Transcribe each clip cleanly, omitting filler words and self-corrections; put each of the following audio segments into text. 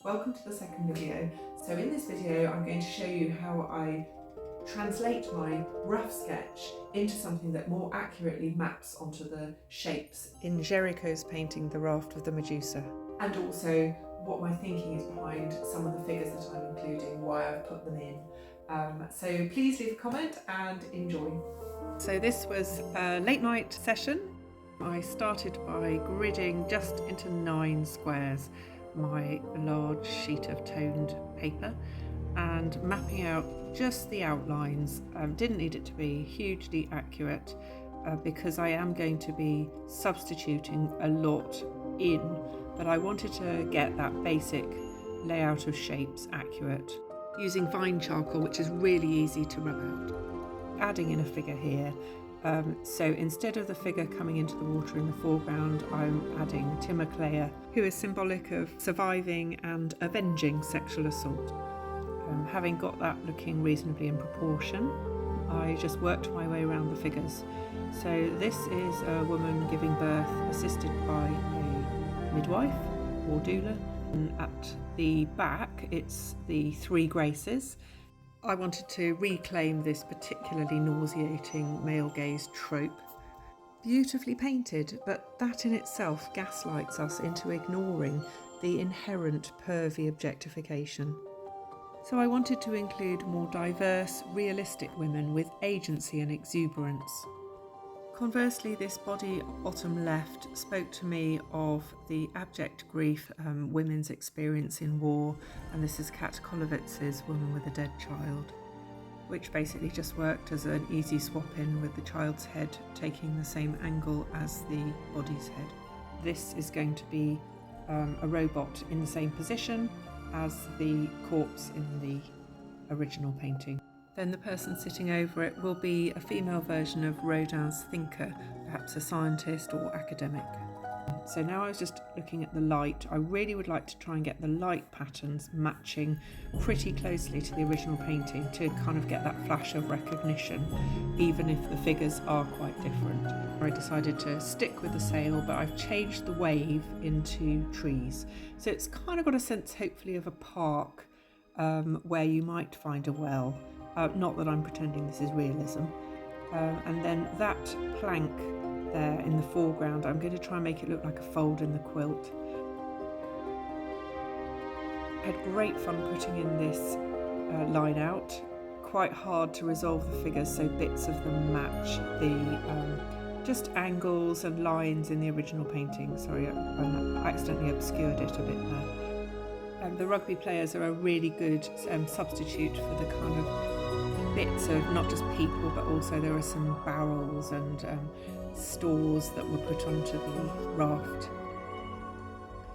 Welcome to the second video. So in this video I'm going to show you how I translate my rough sketch into something that more accurately maps onto the shapes in Géricault's painting The Raft of the Medusa, and also what my thinking is behind some of the figures that I'm including, why I've put them in. So please leave a comment and enjoy. So this was a late night session. I started by gridding just into 9 squares my large sheet of toned paper and mapping out just the outlines. Didn't need it to be hugely accurate because I am going to be substituting a lot in, but I wanted to get that basic layout of shapes accurate using vine charcoal, which is really easy to rub out. Adding in a figure here. So instead of the figure coming into the water in the foreground, I'm adding Timelapse, who is symbolic of surviving and avenging sexual assault. Having got that looking reasonably in proportion, I just worked my way around the figures. So this is a woman giving birth assisted by a midwife or doula. And at the back, it's the 3 graces. I wanted to reclaim this particularly nauseating male gaze trope. Beautifully painted, but that in itself gaslights us into ignoring the inherent pervy objectification. So I wanted to include more diverse, realistic women with agency and exuberance. Conversely, this body bottom left spoke to me of the abject grief women's experience in war, and this is Kat Kolowitz's Woman with a Dead Child, which basically just worked as an easy swap in with the child's head taking the same angle as the body's head. This is going to be a robot in the same position as the corpse in the original painting. Then the person sitting over it will be a female version of Rodin's thinker, perhaps a scientist or academic. So now I was just looking at the light. I really would like to try and get the light patterns matching pretty closely to the original painting to kind of get that flash of recognition, even if the figures are quite different. I decided to stick with the sail, but I've changed the wave into trees. So it's kind of got a sense, hopefully, of a park where you might find a well. Not that I'm pretending this is realism. And then that plank there in the foreground, I'm going to try and make it look like a fold in the quilt. I had great fun putting in this line out. Quite hard to resolve the figures so bits of them match the just angles and lines in the original painting. Sorry, I accidentally obscured it a bit there. The rugby players are a really good substitute for the kind of bits of not just people, but also there are some barrels and stores that were put onto the raft.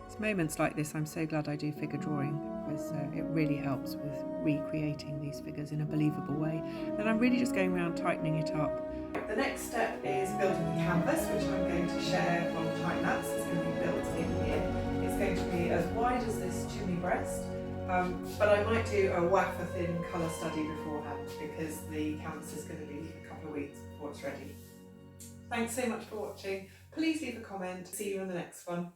It's moments like this I'm so glad I do figure drawing, because it really helps with recreating these figures in a believable way. And I'm really just going around tightening it up. The next step is building the canvas, which I'm going to share on Timelapse. It's going to be built in here. It's going to be as wide as this chimney breast. But I might do a wafer thin colour study beforehand, because the canvas is going to be a couple of weeks before it's ready. Thanks so much for watching. Please leave a comment. See you in the next one.